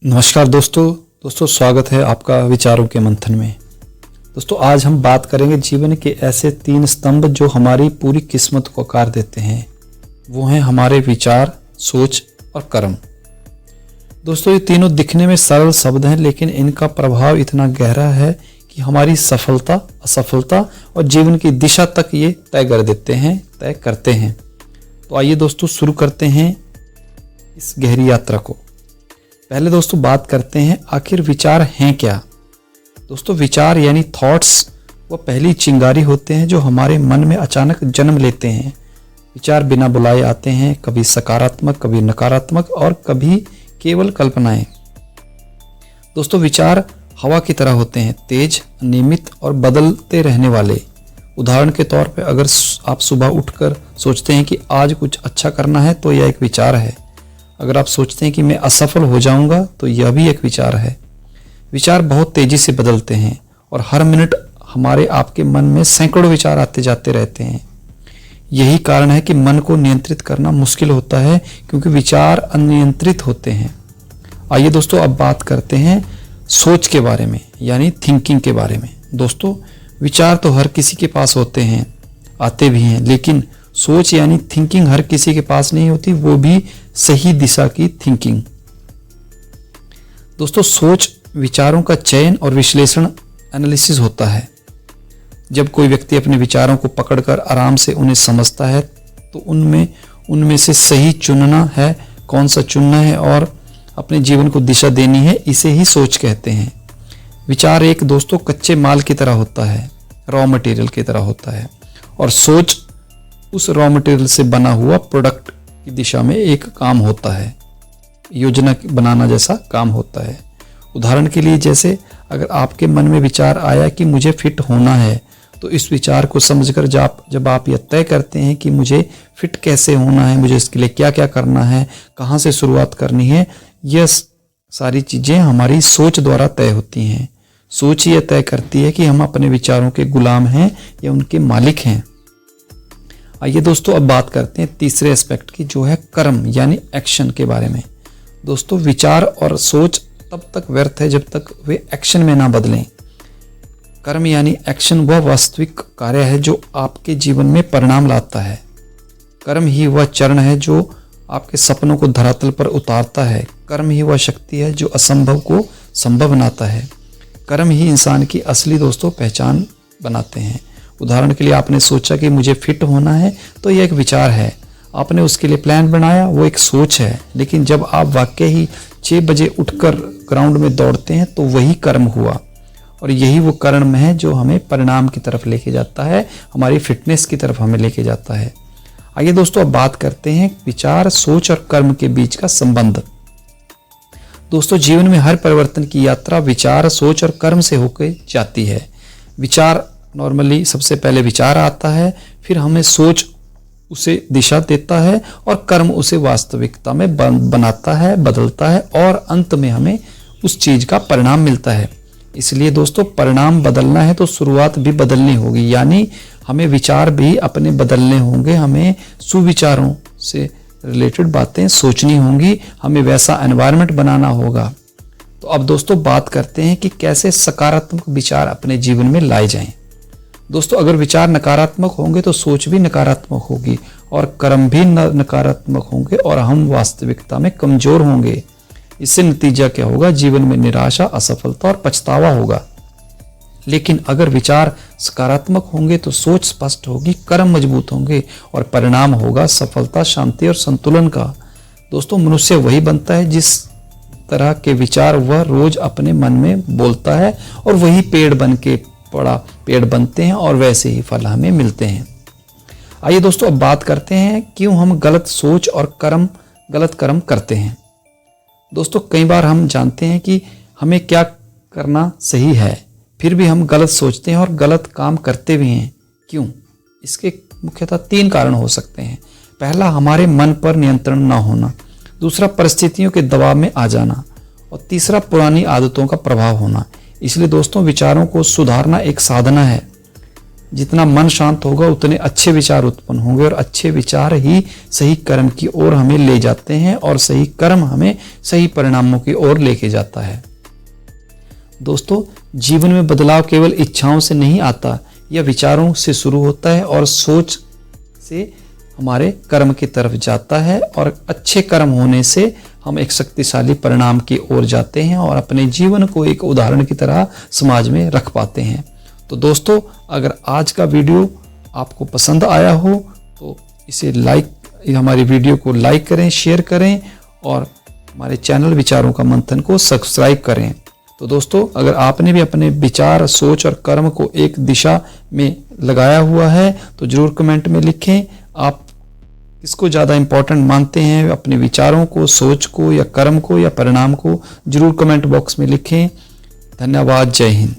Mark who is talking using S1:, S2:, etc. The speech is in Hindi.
S1: नमस्कार दोस्तों स्वागत है आपका विचारों के मंथन में। दोस्तों आज हम बात करेंगे जीवन के ऐसे 3 स्तंभ जो हमारी पूरी किस्मत को आकार देते हैं। वो हैं हमारे विचार, सोच और कर्म। दोस्तों ये तीनों दिखने में सरल शब्द हैं, लेकिन इनका प्रभाव इतना गहरा है कि हमारी सफलता, असफलता और जीवन की दिशा तक ये तय करते हैं। तो आइए दोस्तों शुरू करते हैं इस गहरी यात्रा को। पहले दोस्तों बात करते हैं आखिर विचार हैं क्या। दोस्तों विचार यानी थॉट्स वो पहली चिंगारी होते हैं जो हमारे मन में अचानक जन्म लेते हैं। विचार बिना बुलाए आते हैं, कभी सकारात्मक, कभी नकारात्मक और कभी केवल कल्पनाएं। दोस्तों विचार हवा की तरह होते हैं, तेज, नियमित और बदलते रहने वाले। उदाहरण के तौर पर अगर आप सुबह उठकर सोचते हैं कि आज कुछ अच्छा करना है तो यह एक विचार है। अगर आप सोचते हैं कि मैं असफल हो जाऊंगा तो यह भी एक विचार है। विचार बहुत तेजी से बदलते हैं और हर मिनट हमारे आपके मन में सैकड़ों विचार आते जाते रहते हैं। यही कारण है कि मन को नियंत्रित करना मुश्किल होता है, क्योंकि विचार अनियंत्रित होते हैं। आइए दोस्तों अब बात करते हैं सोच के बारे में, यानी थिंकिंग के बारे में। दोस्तों विचार तो हर किसी के पास होते हैं, आते भी हैं, लेकिन सोच यानी थिंकिंग हर किसी के पास नहीं होती, वो भी सही दिशा की थिंकिंग। दोस्तों सोच विचारों का चयन और विश्लेषण, एनालिसिस होता है। जब कोई व्यक्ति अपने विचारों को पकड़कर आराम से उन्हें समझता है तो उनमें से सही चुनना है, कौन सा चुनना है और अपने जीवन को दिशा देनी है, इसे ही सोच कहते हैं। विचार एक दोस्तों कच्चे माल की तरह होता है, रॉ मटेरियल की तरह होता है, और सोच उस रॉ मटेरियल से बना हुआ प्रोडक्ट की दिशा में एक काम होता है, योजना बनाना जैसा काम होता है। उदाहरण के लिए जैसे अगर आपके मन में विचार आया कि मुझे फिट होना है, तो इस विचार को समझकर जब आप यह तय करते हैं कि मुझे फिट कैसे होना है, मुझे इसके लिए क्या क्या करना है, कहाँ से शुरुआत करनी है, यह सारी चीज़ें हमारी सोच द्वारा तय होती हैं। सोच यह तय करती है कि हम अपने विचारों के गुलाम हैं या उनके मालिक हैं। आइए दोस्तों अब बात करते हैं तीसरे एस्पेक्ट की, जो है कर्म यानी एक्शन के बारे में। दोस्तों विचार और सोच तब तक व्यर्थ है जब तक वे एक्शन में ना बदलें। कर्म यानी एक्शन वह वास्तविक कार्य है जो आपके जीवन में परिणाम लाता है। कर्म ही वह चरण है जो आपके सपनों को धरातल पर उतारता है। कर्म ही वह शक्ति है जो असंभव को संभव बनाता है। कर्म ही इंसान की असली दोस्तों पहचान बनाते हैं। उदाहरण के लिए आपने सोचा कि मुझे फिट होना है, तो यह एक विचार है। आपने उसके लिए प्लान बनाया, वो एक सोच है। लेकिन जब आप वाकई ही 6 बजे उठकर ग्राउंड में दौड़ते हैं तो वही कर्म हुआ, और यही वो कर्म है जो हमें परिणाम की तरफ लेके जाता है, हमारी फिटनेस की तरफ हमें लेके जाता है। आइए दोस्तों अब बात करते हैं विचार, सोच और कर्म के बीच का संबंध। दोस्तों जीवन में हर परिवर्तन की यात्रा विचार, सोच और कर्म से होकर जाती है। विचार नॉर्मली सबसे पहले विचार आता है, फिर हमें सोच उसे दिशा देता है और कर्म उसे वास्तविकता में बनाता है, बदलता है, और अंत में हमें उस चीज का परिणाम मिलता है। इसलिए दोस्तों परिणाम बदलना है तो शुरुआत भी बदलनी होगी, यानी हमें विचार भी अपने बदलने होंगे, हमें सुविचारों से रिलेटेड बातें सोचनी होंगी, हमें वैसा एनवायरनमेंट बनाना होगा। तो अब दोस्तों बात करते हैं कि कैसे सकारात्मक विचार अपने जीवन में लाए जाएं। दोस्तों अगर विचार नकारात्मक होंगे तो सोच भी नकारात्मक होगी और कर्म भी नकारात्मक होंगे और हम वास्तविकता में कमजोर होंगे। इससे नतीजा क्या होगा? जीवन में निराशा, असफलता और पछतावा होगा। लेकिन अगर विचार सकारात्मक होंगे तो सोच स्पष्ट होगी, कर्म मजबूत होंगे और परिणाम होगा सफलता, शांति और संतुलन का। दोस्तों मनुष्य वही बनता है जिस तरह के विचार वह रोज अपने मन में बोलता है, और वही पेड़ बनते हैं और वैसे ही फल हमें मिलते हैं। आइए दोस्तों अब बात करते हैं क्यों हम गलत सोच और गलत कर्म करते हैं। दोस्तों कई बार हम जानते हैं कि हमें क्या करना सही है, फिर भी हम गलत सोचते हैं और गलत काम करते भी हैं। क्यों? इसके मुख्यतः 3 कारण हो सकते हैं। पहला, हमारे मन पर नियंत्रण ना होना। दूसरा, परिस्थितियों के दबाव में आ जाना। और तीसरा, पुरानी आदतों का प्रभाव होना। इसलिए दोस्तों विचारों को सुधारना एक साधना है। जितना मन शांत होगा उतने अच्छे विचार उत्पन्न होंगे, और अच्छे विचार ही सही कर्म की ओर हमें ले जाते हैं, और सही कर्म हमें सही परिणामों की ओर लेके जाता है। दोस्तों, जीवन में बदलाव केवल इच्छाओं से नहीं आता, यह विचारों से शुरू होता है और सोच से हमारे कर्म की तरफ जाता है, और अच्छे कर्म होने से हम एक शक्तिशाली परिणाम की ओर जाते हैं और अपने जीवन को एक उदाहरण की तरह समाज में रख पाते हैं। तो दोस्तों, अगर आज का वीडियो आपको पसंद आया हो तो इसे हमारी वीडियो को लाइक करें, शेयर करें, और हमारे चैनल विचारों का मंथन को सब्सक्राइब करें। तो दोस्तों, अगर आपने भी अपने विचार, सोच और कर्म को एक दिशा में लगाया हुआ है तो जरूर कमेंट में लिखें। आप किसको ज़्यादा इम्पोर्टेंट मानते हैं, अपने विचारों को, सोच को, या कर्म को, या परिणाम को, जरूर कमेंट बॉक्स में लिखें। धन्यवाद। जय हिंद।